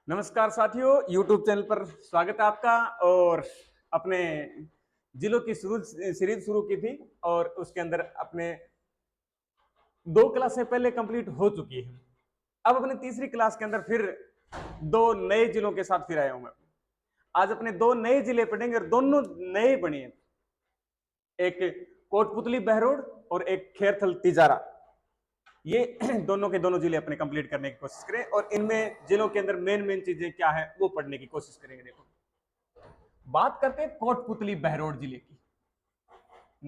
नमस्कार साथियों, YouTube channel पर स्वागत है आपका। और अपने जिलों की सीरीज शुरू की थी और उसके अंदर अपने 2 क्लासें पहले कंप्लीट हो चुकी है। अब अपने तीसरी क्लास के अंदर फिर 2 नए जिलों के साथ फिर आया हूं मैं। आज अपने 2 नए जिले पढ़ेंगे और दोनों नए बने हैं, एक कोटपुतली बहरोड और एक खेरथल तिजारा। ये दोनों के दोनों जिले अपने कंप्लीट करने की कोशिश करें और इनमें जिलों के अंदर मेन चीजें क्या है वो पढ़ने की कोशिश करेंगे। देखो, बात करते हैं कोटपुतली बहरोड जिले की।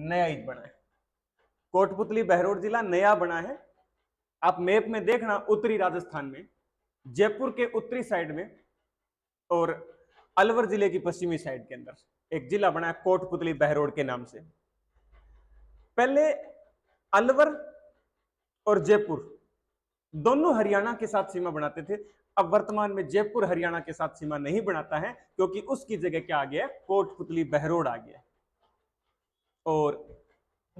नया ही बना है कोटपुतली बहरोड जिला, नया बना है। आप मैप में देखना, उत्तरी राजस्थान में, जयपुर के उत्तरी साइड में और अलवर जिले की पश्चिमी साइड के अंदर एक जिला बना है कोटपुतली बहरोड के नाम से। पहले अलवर और जयपुर दोनों हरियाणा के साथ सीमा बनाते थे। अब वर्तमान में जयपुर हरियाणा के साथ सीमा नहीं बनाता है, क्योंकि उसकी जगह क्या आ गया, कोटपुतली बहरोड आ गया। और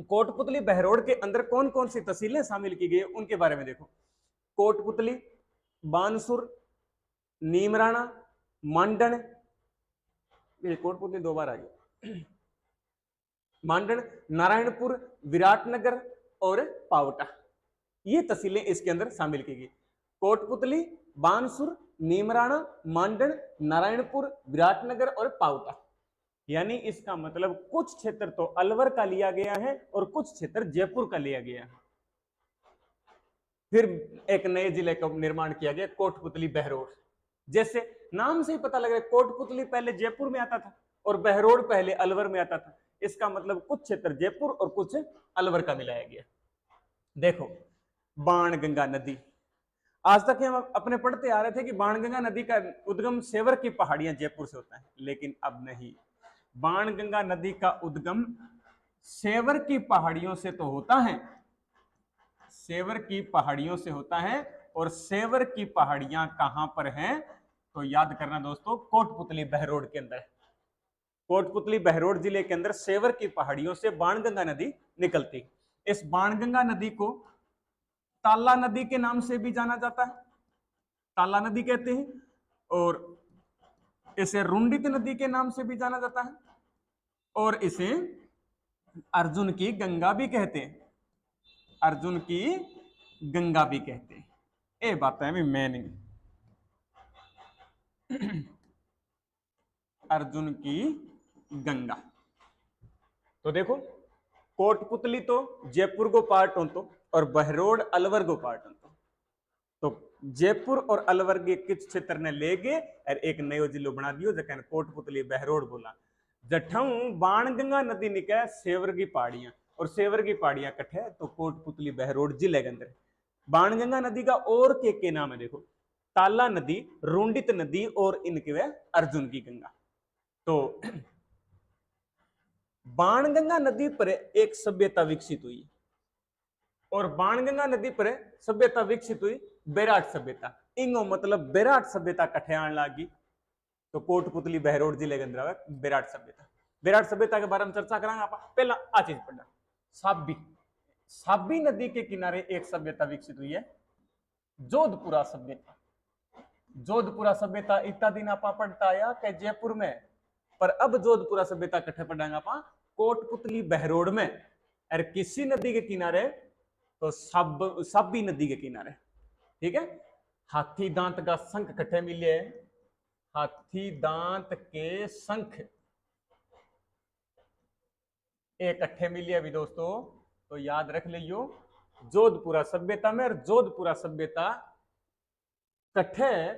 कोटपुतली बहरोड के अंदर कौन कौन सी तहसीलें शामिल की गई उनके बारे में देखो। कोटपुतली, बानसुर, नीमराणा, मांडन, कोटपुतली 2 बार आ गया, मांडन, नारायणपुर, विराटनगर और पावटा, ये तहसीलें इसके अंदर शामिल की गई। कोटपुतली, बानसुर, नीमराणा, मांडन, नारायणपुर, विराटनगर और पावटा। यानी इसका मतलब कुछ क्षेत्र तो अलवर का लिया गया है और कुछ क्षेत्र जयपुर का लिया गया है। फिर एक नए जिले का निर्माण किया गया, कोटपुतली बहरोड। जैसे नाम से ही पता लग रहा है, कोटपुतली पहले जयपुर में आता था और बहरोड पहले अलवर में आता था। इसका मतलब कुछ क्षेत्र जयपुर और कुछ अलवर का मिलाया गया। देखो, बाणगंगा नदी, आज तक हम अपने पढ़ते आ रहे थे कि बाणगंगा नदी का उद्गम सेवर की पहाड़ियां जयपुर से होता है, लेकिन अब नहीं। बाणगंगा नदी का उद्गम सेवर की पहाड़ियों से तो होता है, सेवर की पहाड़ियों से होता है। और सेवर की पहाड़ियां कहां पर हैं, तो याद करना दोस्तों, कोटपुतली बहरोड के अंदर। कोटपुतली बहरोड जिले के अंदर सेवर की पहाड़ियों से बाणगंगा नदी निकलती। इस बाणगंगा नदी को ताला नदी के नाम से भी जाना जाता है, ताला नदी कहते हैं। और इसे रुंडित नदी के नाम से भी जाना जाता है और इसे अर्जुन की गंगा भी कहते हैं, अर्जुन की गंगा भी कहते हैं। ये बात है मैं नहीं, अर्जुन की गंगा। तो देखो, कोटपुतली तो जयपुर को पार्ट होतो और बहरोड अलवर को पार्ट होतो। तो जयपुर और अलवर के किस क्षेत्र ने ले गए और एक नयो जिलो बना दियो, जैसे कोटपुतली बहरोड बोला। जठऊ बाणगंगा नदी निकले सेवर की पहाड़ियां और सेवर की पहाड़ियां कट्ठे तो कोटपुतली बहरोड जिले के अंदर। बाणगंगा नदी का और के नाम है, देखो, ताला नदी, रुंडित नदी और इनके वे अर्जुन की गंगा। तो बाणगंगा नदी पर एक सभ्यता विकसित हुई और बाणगंगा नदी पर सभ्यता विकसित हुई बेराट सभ्यता। इंगो मतलब बेराट सभ्यता कठे आने लगी। तो कोटपुतली बहरोड जिले के अंदर बेराट सभ्यता। बेराट सभ्यता के बारे में चर्चा करांगे। आप पहला आ चीज पढ़ना, साबी, साबी नदी के किनारे एक सभ्यता विकसित हुई है, जोधपुरा सभ्यता। जोधपुरा सभ्यता इतना दिन आप पढ़ता आया कि जयपुर में, पर अब जोधपुरा सभ्यता कट्ठे पढ़ाएंगे आप कोटपुतली बहरोड में। और किसी नदी के किनारे, तो साबी नदी के किनारे, ठीक है। हाथी दांत का शंख कट्ठे मिले, हाथी दांत के शंख इकट्ठे मिले अभी दोस्तों, तो याद रख लियो जोधपुरा सभ्यता में। और जोधपुरा सभ्यता कट्ठे,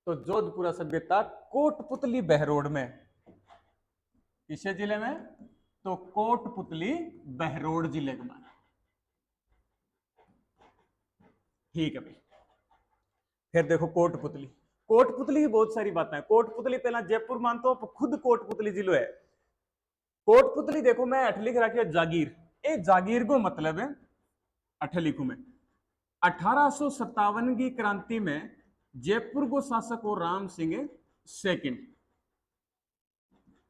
तो जोधपुरा सभ्यता कोटपुतली बहरोड में, किसे जिले में, तो कोटपुतली बहरोड जिले में। ठीक है भाई। फिर देखो कोटपुतली, कोटपुतली की बहुत सारी बातें हैं। कोटपुतली पहला जयपुर मानते हो, खुद कोटपुतली जिलो है। कोटपुतली देखो, मैं अठ लिख रखी है जागीर। ए जागीर को मतलब है, अठ लिखू में, 1857 की क्रांति में जयपुर को शासक हो राम सिंह सेकंड।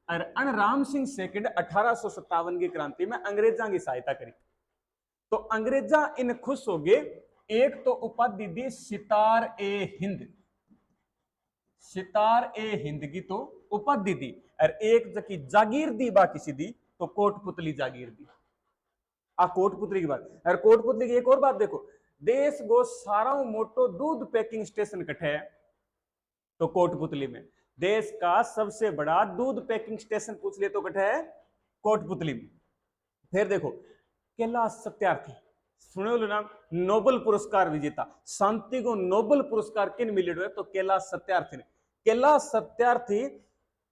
और अन राम सिंह सेकंड 1857 की क्रांति में अंग्रेजा की सहायता करी। तो अंग्रेजा इन खुश हो गए, एक तो उपाधि दी सितार ए हिंद, सितार ए हिंद की तो उपाधि दी, और एक जकी जागीर दी बा किसी दी तो कोटपुतली जागीर दी। आ कोटपुतली की बात। और कोटपुतली की एक और बात देखो, देश गो सारा मोटो दूध पैकिंग स्टेशन कटे है तो कोटपुतली में। देश का सबसे बड़ा दूध पैकिंग स्टेशन पूछ ले तो कटे है कोटपुतली में। फिर देखो कैलाश सत्यार्थी, सुनो लो नाम, नोबेल पुरस्कार विजेता, शांति को नोबेल पुरस्कार किन मिले है तो कैलाश सत्यार्थी ने। कैलाश सत्यार्थी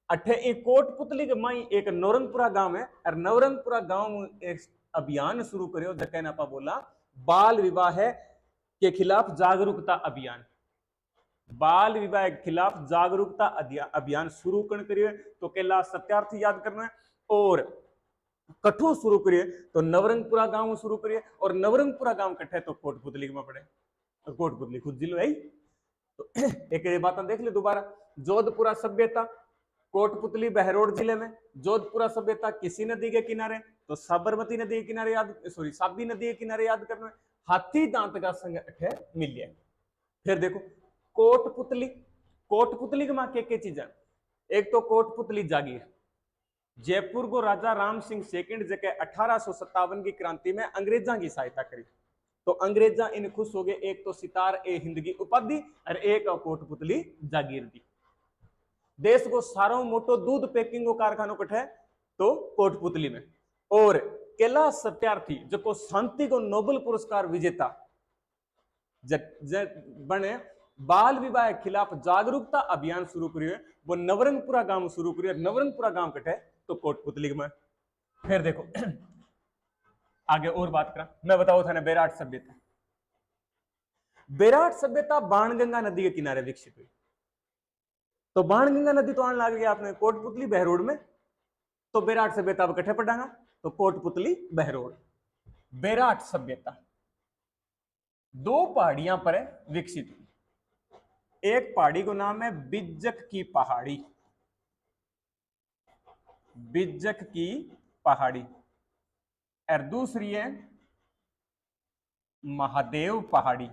अठे एक कोटपुतली के माई एक नवरंगपुरा गांव है, और नवरंगपुरा गांव में एक अभियान शुरू करो जके नापा बोला बाल विवाह के खिलाफ जागरूकता अभियान। बाल विवाह के खिलाफ जागरूकता अभियान शुरू करिए तो कैलाश सत्यार्थी याद करना है, और कठू शुरू करिए तो नवरंगपुरा गांव शुरू करिए, और नवरंगपुरा गांव कट्ठे तो कोटपुतली में पड़े, और कोटपुतली खुद जिलो है। तो एक बात देख ले दोबारा, जोधपुरा सभ्यता कोटपुतली बहरोड जिले में। जोधपुरा सभ्यता किसी नदी के किनारे तो साबरमती नदी के किनारे याद, सॉरी साबी नदी के किनारे याद करना है। हाथी दांत का संग अठे मिल जाए। फिर देखो कोटपुतली, कोटपुतली के मां के चीजें, एक तो कोटपुतली जागीर, जयपुर को राजा राम सिंह सेकंड जगह 1857 की क्रांति में अंग्रेजा की सहायता करी तो अंग्रेजा इन खुश हो गए, एक तो सितार ए हिंद की उपाधि और एक कोटपुतली जागीर दी। देश को सारो मोटो दूध पैकिंग को कारखानो कट है तो कोटपुतली में। और कैलाश सत्यार्थी जो को शांति को नोबेल पुरस्कार विजेता बने, बाल विवाह के खिलाफ जागरूकता अभियान शुरू करिए वो नवरंगपुरा गांव शुरू करिए, नवरंगपुरा गांव कटे तो कोटपुतली में। फिर देखो आगे और बात करा, मैं बताओ था ना बेराट सभ्यता। बेराट सभ्यता बाणगंगा नदी के किनारे विकसित हुई। तो बाणगंगा नदी तो आने लग गया आपने कोटपुतली बहरोड में, तो बेराट सभ्यता कट्ठे पड़ागा तो कोटपुतली बहरोड। बेराट सभ्यता दो पहाड़ियां पर विकसित हुई। एक पहाड़ी को नाम है बिज्जक की पहाड़ी, बिज्जक की पहाड़ी, और दूसरी है महादेव पहाड़ी।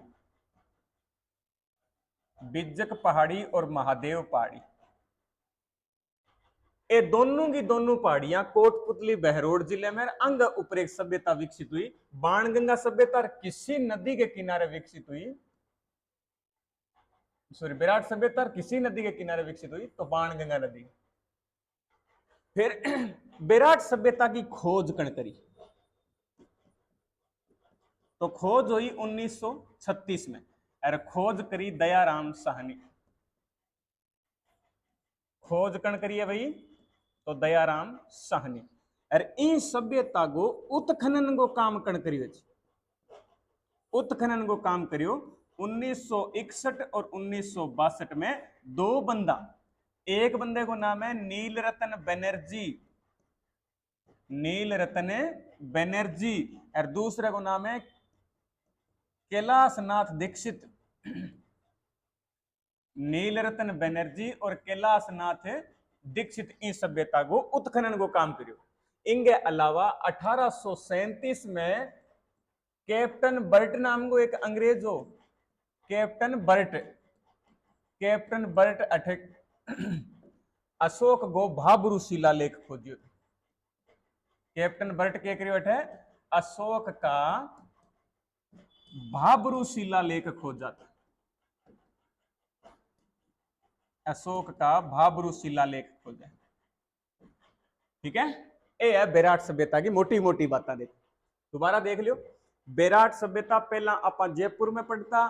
बिज्जक पहाड़ी और महादेव पहाड़ी, ये दोनों की दोनों पहाड़ियां कोटपुतली बहरोड जिले में अंग ऊपर एक सभ्यता विकसित हुई। बाणगंगा सभ्यता किसी नदी के किनारे विकसित हुई, सॉरी बेराट सभ्यता किसी नदी के किनारे विकसित हुई तो बाणगंगा नदी। फिर बेराट सभ्यता की खोज कण करी तो खोज हुई 1936 में, और खोज करी दयाराम साहनी। खोज कण करिए भाई तो दयाराम साहनी। और इन सभ्यता को उत्खनन को काम कण करियो, उत्खनन को काम करियो 1961 और 1962 में। दो बंदा, एक बंदे को नाम है नीलरतन बनर्जी, नीलरतन बनर्जी, और दूसरे को नाम है कैलाशनाथ दीक्षित। नीलरतन बनर्जी और कैलाशनाथ दीक्षित इस सभ्यता को उत्खनन को काम करियो। इनके अलावा 1837 में कैप्टन बर्ट नाम को एक अंग्रेज हो, कैप्टन बर्ट, कैप्टन बर्ट अठे अशोक गो भाबरू शिलालेख खोजियो। कैप्टन बर्ट के करियो अठे अशोक का भाबरू शिलालेख खोजा था, अशोक का भाबरू शिलालेख खोजा। ठीक है, ये है बेराट सभ्यता की मोटी मोटी बातें। देख दोबारा देख लियो, बेराट सभ्यता पहला आप जयपुर में पढ़ता,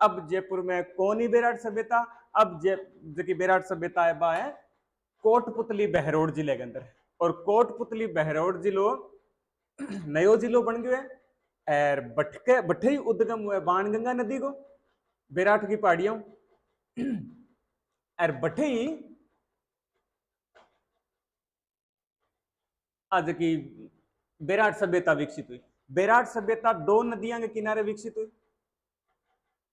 अब जयपुर में कौन ही बेराट सभ्यता, अब जो बेराट सभ्यता है बा है कोटपुतली बहरोड जिले के अंदर। और कोटपुतली बहरोड जिलो नयो जिलो बन गयो है, और बटके बठे ही उद्गम हुआ बाणगंगा नदी को बेराट की पहाड़ियों, और बठे ही आज की बेराट सभ्यता विकसित हुई। बेराट सभ्यता दो नदियां के किनारे विकसित हुई।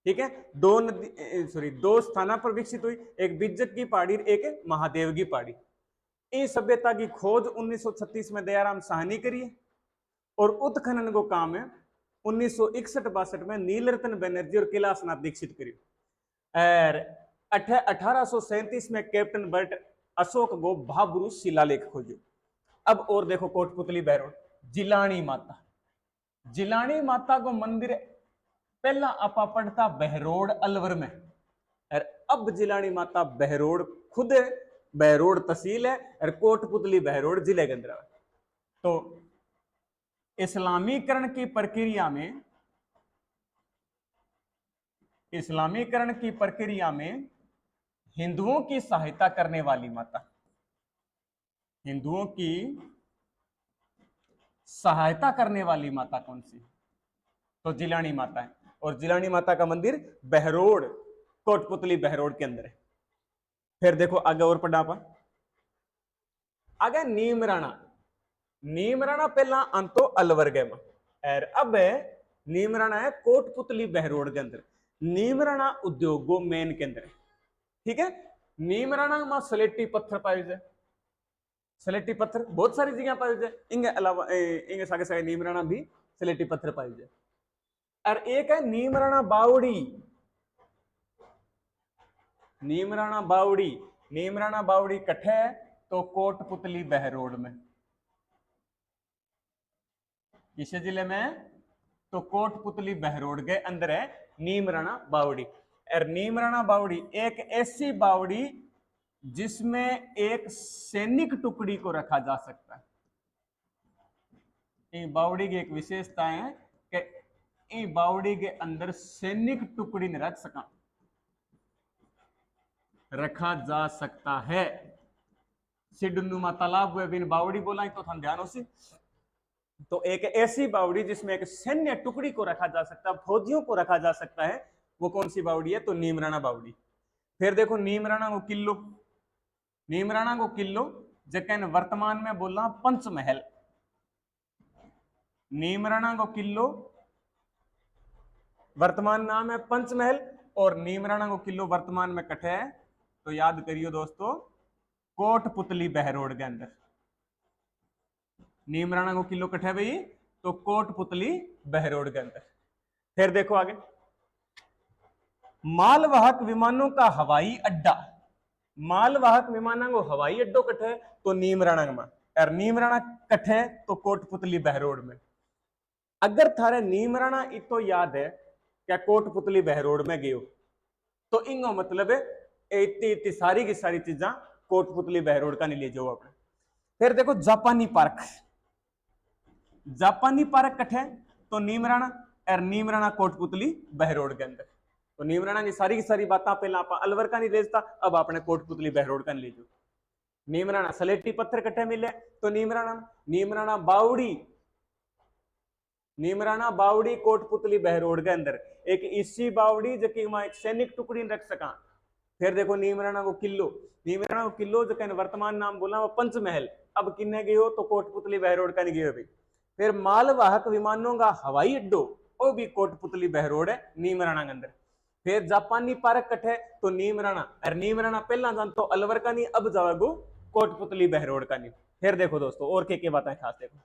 ठीक है, दो नदी, सॉरी दो स्थानों पर विकसित हुई, एक बिज्जक की पहाड़ी, एक महादेव की पहाड़ी। इस सभ्यता की खोज 1936 में दयाराम साहनी करी है, और उत्खनन को काम है 1961-62 में नीलरतन बनर्जी और कैलाशनाथ दीक्षित करी। और 1837 में कैप्टन बर्ट अशोक गो भाबरू शिलालेख खोजो। अब और देखो कोटपुतली बहरोड, जिलानी माता, जिलानी माता को मंदिर पहला आपा पढ़ता बहरोड अलवर में, और अब जिलानी माता बहरोड खुद है, बहरोड तहसील है, और कोटपुतली बहरोड जिले के अंदर। तो इस्लामीकरण की प्रक्रिया में, इस्लामीकरण की प्रक्रिया में हिंदुओं की सहायता करने वाली माता, हिंदुओं की सहायता करने वाली माता कौन सी? तो जिलानी माता है, और जिलानी माता का मंदिर बहरोड, कोटपुतली बहरोड के अंदर है। फिर देखो आगे और पढ़ा पा, आगे नीमराणा, नीमराणा पहला अंतो अलवर गए में, और अब नीमराणा है कोटपुतली बहरोड के अंदर। नीमराणा उद्योगों मेन के अंदर है, ठीक है। नीमराणा में सलेटी पत्थर पाए जाए, सलेटी पत्थर बहुत सारी जगह पाए जाए, इनके अलावा इनके सागे सागे नीमराणा भी सलेटी पत्थर पाए जाए। और एक है नीमराणा बावड़ी, नीमराणा बावड़ी, नीमराणा बावड़ी कट्ठे है तो कोटपुतली बहरोड में, किस जिले में? तो कोटपुतली बहरोड के अंदर है नीमराणा बावड़ी। और नीमराणा बावड़ी एक ऐसी बावड़ी जिसमें एक सैनिक टुकड़ी को रखा जा सकता है। इन बावड़ी की एक विशेषता है कि इन बावड़ी के अंदर सैनिक टुकड़ी ने रख सका, रखा जा सकता है। सिडनुमा तालाब हुए बिन बावड़ी बोला तो था ध्यान से। तो एक ऐसी बावड़ी जिसमें एक सैन्य टुकड़ी को रखा जा सकता है, फौजियों को रखा जा सकता है, वो कौन सी बावड़ी है? तो नीमराणा बावड़ी। फिर देखो नीमराणा को किलो, नीमराणा को किलो जकन वर्तमान में बोला पंचमहल, नीमराणा को किलो वर्तमान नाम है पंचमहल, और नीमराणा को किलो वर्तमान में कठे है तो याद करियो दोस्तों कोटपुतली बहरोड के अंदर। नीमराणा को किलो कठे भाई तो कोटपुतली बहरोड के अंदर। फिर देखो आगे, मालवाहक विमानों का हवाई अड्डा, मालवाहक विमानों को हवाई अड्डो कठे तो नीमराणा में, और नीमराणा कठे तो कोटपुतली बहरोड में। अगर थारे नीमराणा इतो याद है क्या कोटपुतली बहरोड में गयो तो इंगो मतलब है इतनी इतनी सारी की सारी चीजा कोटपुतली बहरोड का नहीं ले जाओ अपने। फिर देखो जापानी पार्क, जापानी पार्क कठे तो नीमराणा, और नीमराणा कोटपुतली बहरोड के अंदर। तो नीमराणा की सारी बातें पहला आप अलवर का नहीं लेता, अब आपने कोटपुतली बहरोड का नहीं ले जाओ। नीमराणा सलेटी पत्थर कट्ठे मिले तो नीमराणा, नीमराणा बावड़ी, नीमराणा बावड़ी कोटपुतली बहरोड के अंदर एक इसी बावड़ी जो कि एक सैनिक टुकड़ी रख सका। फिर देखो नीमराणा को किलो, नीमराणा को किलो जो कहने वर्तमान नाम बोला वो पंचमहल, अब किन्ने गए हो तो कोटपुतली बहरोड का नहीं गए भाई। फिर मालवाहक विमानों का हवाई अड्डो वो भी कोटपुतली बहरोड है नीमराणा के अंदर। फिर जापानी पार्क कठे तो नीमराणा, और नीमराणा पहला जान तो अलवर का नहीं, अब जाओगो कोटपुतली बहरोड का नहीं। फिर देखो दोस्तों और क्या बातें खास देखो,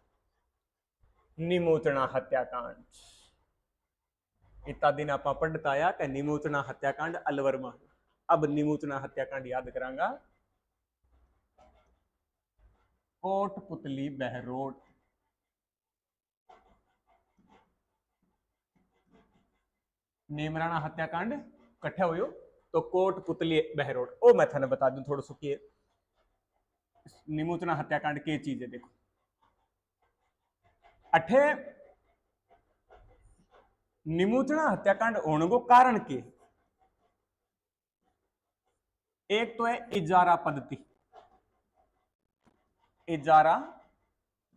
निमोचना हत्याकांड, इतना दिन आप पढ़ता आया कि निमोचना हत्याकांड अलवर में। अब निमोचना हत्याकांड याद करांगा कोटपुतली बहरोड। नीमराणा हत्याकांड कट्ठे हो तो कोटपुतली बहरोड। ओ मैं थाने बता दूं थोड़ा सुखिए निमोचना हत्याकांड की चीज है। देखो अठे निमोचना हत्याकांड होने को कारण के एक तो है इजारा पद्धति, इजारा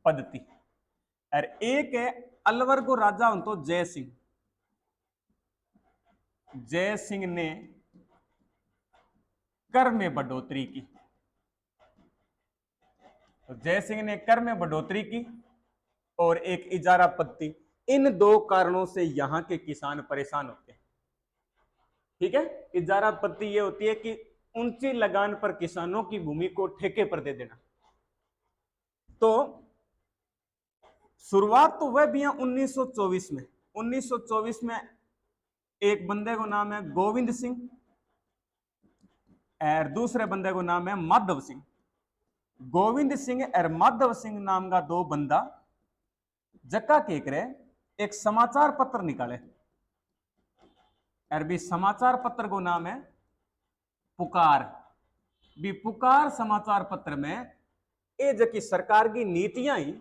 पद्धति, और एक है अलवर को राजा हूं तो जय सिंह, जय सिंह ने कर में बढ़ोतरी की, तो जय सिंह ने कर में बढ़ोतरी की और एक इजारा पद्धति। इन दो कारणों से यहां के किसान परेशान होते हैं। ठीक है, इजारा पद्धति यह होती है कि ऊंची लगान पर किसानों की भूमि को ठेके पर दे देना। तो शुरुआत तो वह भी है 1924 में। 1924 में एक बंदे को नाम है गोविंद सिंह, और दूसरे बंदे को नाम है माधव सिंह। गोविंद सिंह और माधव सिंह नाम का दो बंदा जक्का के करे एक समाचार पत्र निकाले, और भी समाचार पत्र को नाम है पुकार। भी पुकार समाचार पत्र में ये जकी सरकार की नीतियां ही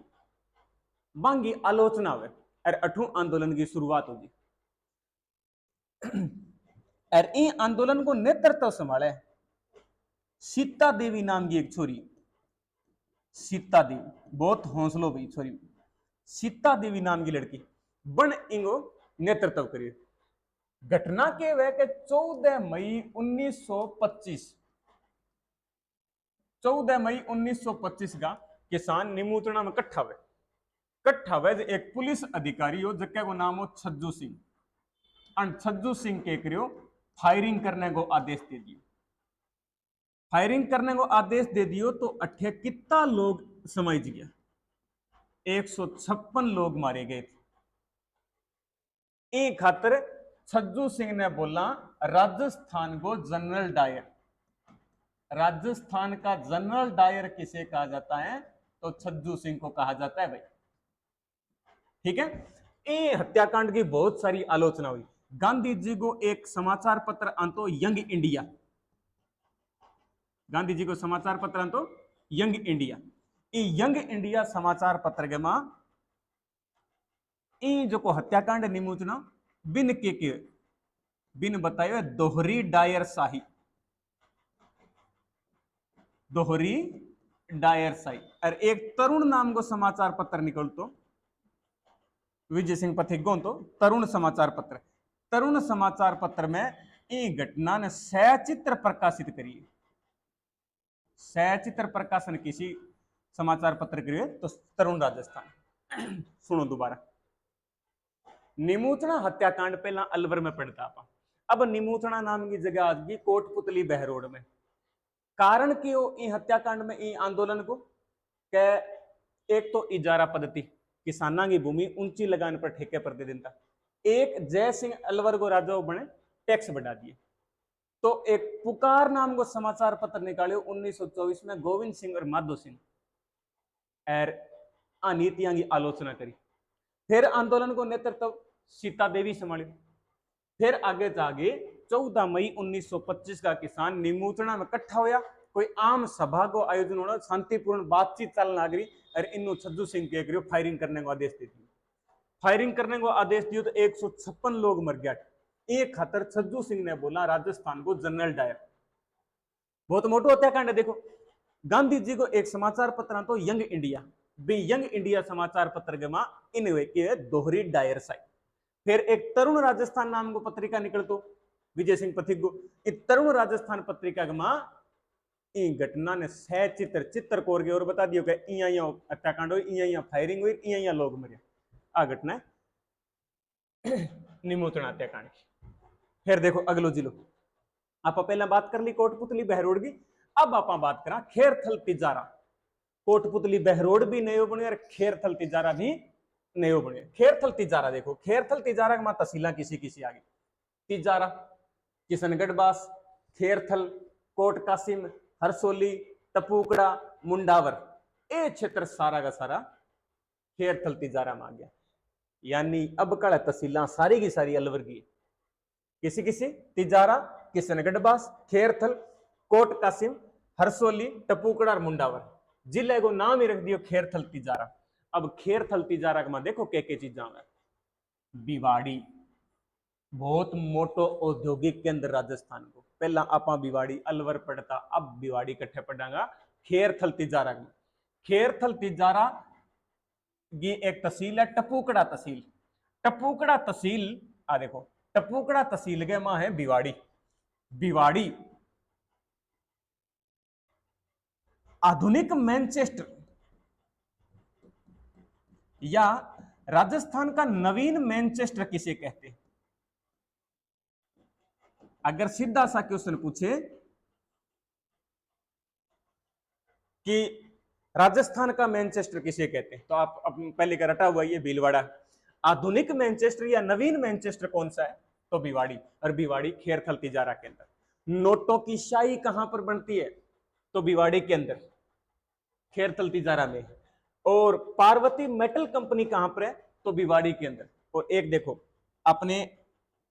बांगी आलोचना हुए और अठू आंदोलन की शुरुआत होगी। और इन आंदोलन को नेतृत्व संभाले सीता देवी नाम की एक छोरी। सीता देवी बहुत हौसलो भाई छोरी, सीता देवी नाम की लड़की बन इंगो नेतृत्व करिए। घटना के वह के 14 मई 1925, 14 मई 1925 का किसान निमूत्रणा में कट्ठा हुए एक पुलिस अधिकारी हो जक्के को नाम हो छज्जू सिंह। और छज्जू सिंह के करियो फायरिंग करने को आदेश दे दियो। फायरिंग करने को आदेश दे दियो तो अठे कितना लोग समझ गया, 156 लोग मारे गए थे। एक खातर छज्जू सिंह ने बोला राजस्थान को जनरल डायर, राजस्थान का जनरल डायर किसे कहा जाता है तो छज्जू सिंह को कहा जाता है भाई। ठीक है, ये हत्याकांड की बहुत सारी आलोचना हुई। गांधी जी को एक समाचार पत्र अंतो यंग इंडिया, गांधी जी को समाचार पत्र अंतो यंग इंडिया। ये यंग इंडिया समाचार पत्र के मां जो को हत्याकांड निमूचना बिन के बिन बतायो दोहरी डायर शाही, दोहरी डायर शाही। और एक तरुण नाम को समाचार पत्र निकलतो विजय सिंह पथिक तो तरुण समाचार पत्र। तरुण समाचार पत्र में ये घटना ने सचित्र प्रकाशित करी। सचित्र प्रकाशन किसी समाचार पत्र करिए तो तरुण राजस्थान। सुनो दोबारा, निमूचना हत्याकांड पहला अलवर में पड़ता था, अब निमूचना नाम की जगह आज की कोटपुतली बहरोड में। कारण क्यों हत्याकांड में आंदोलन को के एक तो इजारा पद्धति, किसाना की भूमि ऊंची लगाने पर ठेके पर दे देता। एक जय सिंह अलवर को राजा बने टैक्स बढ़ा दिए। तो एक पुकार नाम को समाचार पत्र निकाले 1924 में गोविंद सिंह और माधो सिंह और अनीतियां की आलोचना करी। फिर आंदोलन को नेतृत्व सीता देवी संभाली। फिर आगे जाके 14 मई 1925 का किसान निमूचना में इकट्ठा होया। कोई आम सभा को आयोजन होना, शांतिपूर्ण बातचीत चलना करी और इन छज्जू सिंह के करियो फायरिंग करने को आदेश दे दिया। फायरिंग करने को आदेश दियो तो 156 लोग मर गया। एक खातर छज्जू सिंह ने बोला राजस्थान को जनरल डायर। बहुत मोटो हत्याकांड है। देखो, गांधी जी को एक समाचार पत्र तो यंग इंडिया, यंग इंडिया समाचार पत्र के मां इन के दोहरी डायर साइड। फिर एक तरुण राजस्थान नाम को पत्रिका निकल तो विजय सिंह पथिक को, तरुण राजस्थान पत्रिका के मां घटना ने सचित्र चित्र कोर के और बता दियो कि इया हत्याकांड हुई, इया फायरिंग हुई, इया लोग मरे। आ घटना निमूचना हत्याकांड की। फिर देखो अगलो जिलो, आप पहले बात कर ली कोटपुतली बहरोड की, अब आप बात करा खेरथल तिजारा। कोटपुतली बहरोड भी नयो बने और खेरथल तिजारा भी नयो बने। खेरथल तिजारा देखो, खेरथल तिजारा के मां तहसीला किसी किसी आ गई। तिजारा, किशनगढ़ बास, खेरथल, कोट कासिम, हरसोली, टपूकड़ा, मुंडावर, ये क्षेत्र सारा का सारा खेरथल तिजारा में आ गया। यानी अब कल तहसीला सारी की सारी अलवर की, किसी किसी तिजारा, किशनगढ़ बास, खेरथल, कोट कासिम, हरसोली, टपूकड़ा और मुंडावर। जिले को नाम ही रख दियो खेरथल तिजारा। अब खेरथल तिजारा में देखो के चीजा है। भिवाड़ी बहुत मोटो औद्योगिक केंद्र राजस्थान को। पहला आपा भिवाड़ी अलवर पड़ता, अब भिवाड़ी कट्ठे पड़ागा खेरथल तिजारा में। खेरथल तिजारा की एक तहसील है टपूकड़ा तहसील। टपूकड़ा तहसील आ देखो, टपूकड़ा तहसील के मां है भिवाड़ी। भिवाड़ी आधुनिक मैनचेस्टर या राजस्थान का नवीन मैनचेस्टर किसे कहते हैं? अगर सीधा सा क्वेश्चन पूछे कि राजस्थान का मैनचेस्टर किसे कहते हैं तो आप पहले का रटा हुआ ये भीलवाड़ा। आधुनिक मैनचेस्टर या नवीन मैनचेस्टर कौन सा है तो भिवाड़ी, और भिवाड़ी खेरथल तिजारा के अंदर। नोटों की शाही कहां पर बनती है? तो भिवाड़ी के अंदर, खेरथल तिजारा में। और पार्वती मेटल कंपनी कहां पर है? तो भिवाड़ी के अंदर। और एक देखो अपने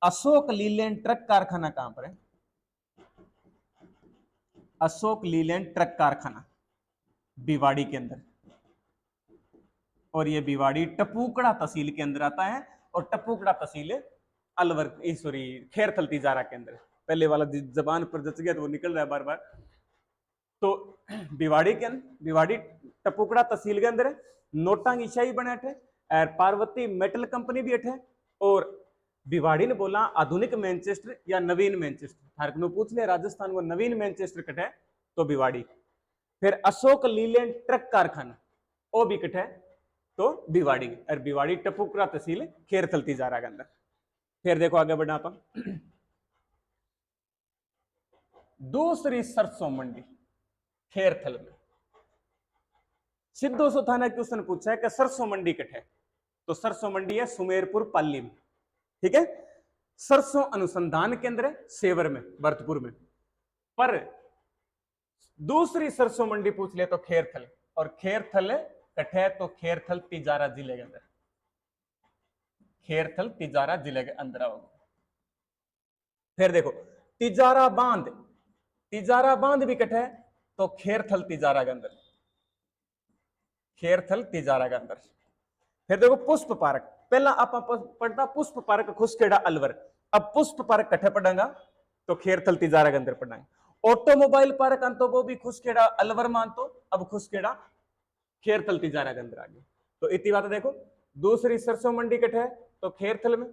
अशोक लीलैंड ट्रक कारखाना कहां पर है? अशोक लीलैंड ट्रक कारखाना भिवाड़ी के अंदर। और ये भिवाड़ी टपूकड़ा तहसील के अंदर आता है। और टपूकड़ा तहसील अलवर सॉरी खेरथल तिजारा के अंदर। पहले वाला जबान पर जच गया तो वो निकल रहा है बार बार। तो भिवाड़ी के अंदर, भिवाड़ी टपुकड़ा तहसील के अंदर है। नोटांग ईशाई बने अठे और पार्वती मेटल कंपनी भी अठे। और भिवाड़ी ने बोला आधुनिक मैनचेस्टर या नवीन मैनचेस्टर, हर को पूछ ले राजस्थान को नवीन मैनचेस्टर कटे तो भिवाड़ी। फिर अशोक लीलैंड ट्रक कारखाना वो भी कटे तो भिवाड़ी। और भिवाड़ी टपुकड़ा तहसील खेरथल तिजारा के अंदर। फिर देखो आगे बढ़ना अपन, दूसरी सरसों मंडी खेरथल में। सिद्धू सुथा ने क्वेश्चन पूछा है कि सरसों मंडी कट है? तो सरसों मंडी है सुमेरपुर पाली में, ठीक है। सरसों अनुसंधान केंद्र है सेवर में, भरतपुर में। पर दूसरी सरसों मंडी पूछ ले तो खेरथल, और खेरथल कट है तो खेरथल तिजारा जिले के अंदर, खेरथल तिजारा जिले के अंदर होगा। फिर देखो तिजारा बांध, तिजारा बांध भी कट है तो खेरथल तिजारा के अंदर, खेरथल तिजारा के अंदर। फिर देखो पुष्प पार्क, पहला आप पढ़ता पुष्प पार्क खुसखेड़ा अलवर, अब पुष्प पार्क कट्ठे पढ़ांगा तो खेरथल तिजारा के अंदर पढ़ाएंगे। ऑटोमोबाइल पार्क अंतो वो भी खुसखेड़ा अलवर मानतो, अब खुसखेड़ा खेरथल तिजारा के अंदर आ गया। तो इतनी बात देखो, दूसरी सरसों मंडी कट्ठे है तो खेरथल में,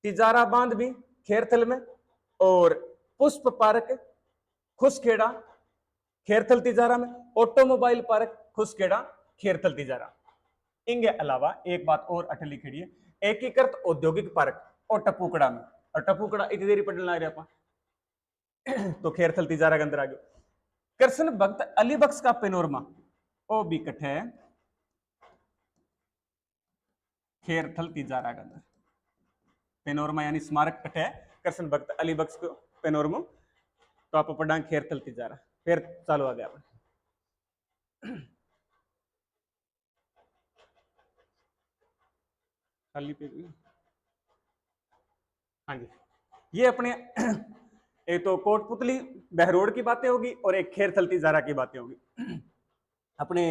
तिजारा बांध भी खेरथल में, और पुष्प पार्क खुसखेड़ा खेरथल तिजारा में, ऑटोमोबाइल पार्क खुसखेड़ा खेरथल तिजारा। इनके अलावा एक बात और अटल लिखी है, एकीकृत औद्योगिक पार्क और टपुकड़ा में। और टपुकड़ा इतनी देरी पढ़ने लग रहा तो खेरथल तिजारा के अंदर आ गया। कृष्ण भक्त अली बख्श का पेनोरमा ओ भी कट्ठे है खेरथल तिजारा के अंदर। पेनोरमा यानी स्मारक कट्ठे है कृष्ण भक्त अली बख्श को पेनोरमा, तो आप पढ़ा खेरथल तिजारा। फिर चालू आ गया खाली पे। हाँ जी, ये अपने एक तो कोटपुतली बहरोड की बातें होगी और एक खेरथल तिजारा की बातें होगी। अपने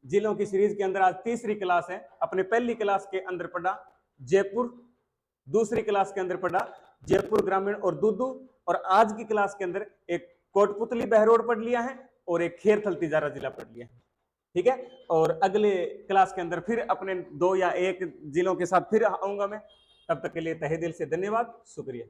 जिलों की सीरीज के अंदर आज तीसरी क्लास है। अपने पहली क्लास के अंदर पढ़ा जयपुर, दूसरी क्लास के अंदर पढ़ा जयपुर ग्रामीण और दूदू, और आज की क्लास के अंदर एक कोटपुतली बहरोड पढ़ लिया है और एक खेरथल तिजारा जिला पढ़ लिया है, ठीक है। और अगले क्लास के अंदर फिर अपने 2 या 1 जिलों के साथ फिर आऊंगा मैं। तब तक के लिए तहे दिल से धन्यवाद, शुक्रिया।